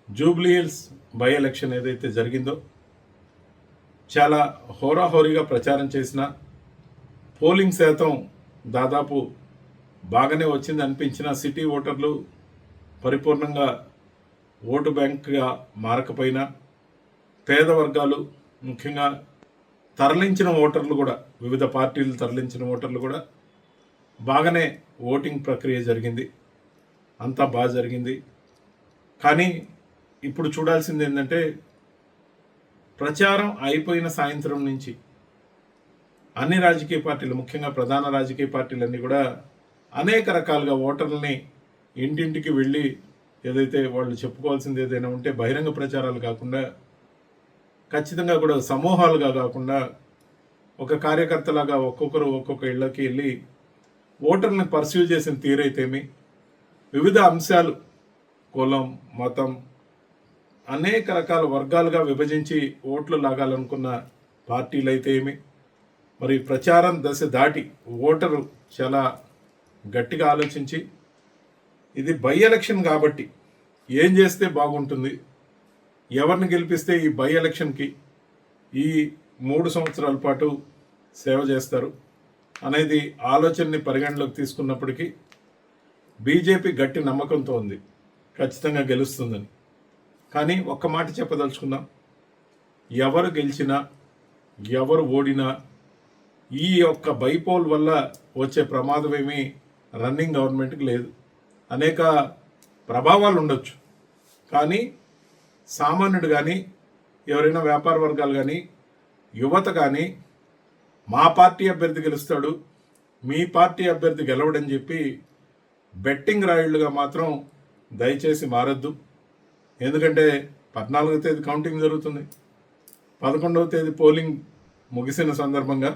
Jubilee hills by election ఏదైతే జరిగిందో చాలా హోరాహోరీగా ప్రచారం చేసిన పోలింగ్ శాతం దాదాపు బాగానే వచ్చింది అనిపించిన సిటీ ఓటర్లు పరిపూర్ణంగా ఓటు బ్యాంక్గా మారకపోయినా పేద వర్గాలు ముఖ్యంగా తరలించిన ఓటర్లు కూడా వివిధ పార్టీలు తరలించిన ఓటర్లు కూడా బాగానే ఓటింగ్ ప్రక్రియ జరిగింది. అంతా బాగా జరిగింది. కానీ ఇప్పుడు చూడాల్సింది ఏంటంటే ప్రచారం అయిపోయిన సాయంత్రం నుంచి అన్ని రాజకీయ పార్టీలు ముఖ్యంగా ప్రధాన రాజకీయ పార్టీలన్నీ కూడా అనేక రకాలుగా ఓటర్లని ఇంటింటికి వెళ్ళి ఏదైతే వాళ్ళు చెప్పుకోవాల్సింది ఏదైనా ఉంటే బహిరంగ ప్రచారాలు కాకుండా ఖచ్చితంగా కూడా సమూహాలుగా కాకుండా ఒక కార్యకర్తలాగా ఒక్కొక్కరు ఒక్కొక్క ఇళ్ళకి వెళ్ళి ఓటర్ని పర్సీవ్ చేసిన తీరైతేమి వివిధ అంశాలు కులం మతం అనేక రకాల వర్గాలుగా విభజించి ఓట్లు లాగాలనుకున్న పార్టీలు అయితే ఏమి మరి ప్రచారం దశ దాటి ఓటరు చాలా గట్టిగా ఆలోచించి ఇది బై ఎలక్షన్ కాబట్టి ఏం చేస్తే బాగుంటుంది, ఎవరిని గెలిపిస్తే ఈ బై ఎలక్షన్కి ఈ 3 సంవత్సరాల పాటు సేవ చేస్తారు అనేది ఆలోచనని పరిగణలోకి తీసుకున్నప్పటికీ బీజేపీ గట్టి నమ్మకంతో ఉంది ఖచ్చితంగా గెలుస్తుందని. కానీ ఒక్క మాట చెప్పదలుచుకుందాం, ఎవరు గెలిచినా ఎవరు ఓడినా ఈ యొక్క బైపోల్ వల్ల వచ్చే ప్రమాదం ఏమీ రన్నింగ్ గవర్నమెంట్కి లేదు. అనేక ప్రభావాలు ఉండొచ్చు, కానీ సామాన్యుడు కానీ ఎవరైనా వ్యాపార వర్గాలు కానీ యువత కానీ మా పార్టీ అభ్యర్థి గెలుస్తాడు మీ పార్టీ అభ్యర్థి గెలవడని చెప్పి బెట్టింగ్ రాయుళ్ళుగా మాత్రం దయచేసి మారద్దు. ఎందుకంటే 14వ తేదీ కౌంటింగ్ జరుగుతుంది, 11వ తేదీ పోలింగ్ ముగిసిన సందర్భంగా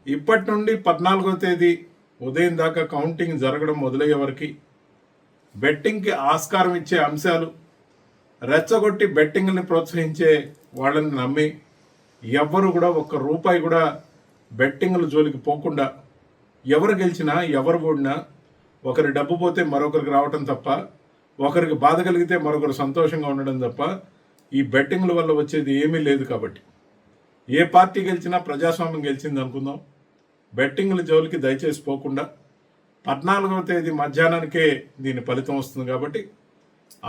ఇప్పటి నుండి 14వ తేదీ ఉదయం దాకా కౌంటింగ్ జరగడం మొదలయ్యే వరకు బెట్టింగ్కి ఆస్కారం ఇచ్చే అంశాలు రెచ్చగొట్టి బెట్టింగ్ని ప్రోత్సహించే వాళ్ళని నమ్మి ఎవ్వరు కూడా ఒక్క రూపాయి కూడా బెట్టింగ్ల జోలికి పోకుండా ఎవరు గెలిచినా ఎవరు ఓడినా ఒకరి డబ్బు పోతే మరొకరికి రావటం తప్ప, ఒకరికి బాధ కలిగితే మరొకరు సంతోషంగా ఉండడం తప్ప ఈ బెట్టింగ్ల వల్ల వచ్చేది ఏమీ లేదు. కాబట్టి ఏ పార్టీ గెలిచినా ప్రజాస్వామ్యం గెలిచింది అనుకుందాం. బెట్టింగ్ల జోలికి దయచేసి పోకుండా 14వ తేదీ మధ్యాహ్నానికే దీని ఫలితం వస్తుంది. కాబట్టి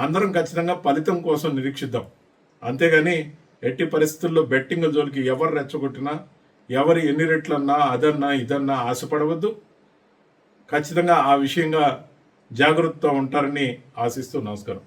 అందరం ఖచ్చితంగా ఫలితం కోసం నిరీక్షిద్దాం. అంతేగాని ఎట్టి పరిస్థితుల్లో బెట్టింగ్ల జోలికి ఎవరు రెచ్చగొట్టినా ఎవరు ఎన్ని రెట్లన్నా అదన్నా ఇదన్నా ఆశపడవద్దు. ఖచ్చితంగా ఆ విషయంగా జాగ్రత్తగా ఉంటారని ఆశిస్తూ నమస్కారం.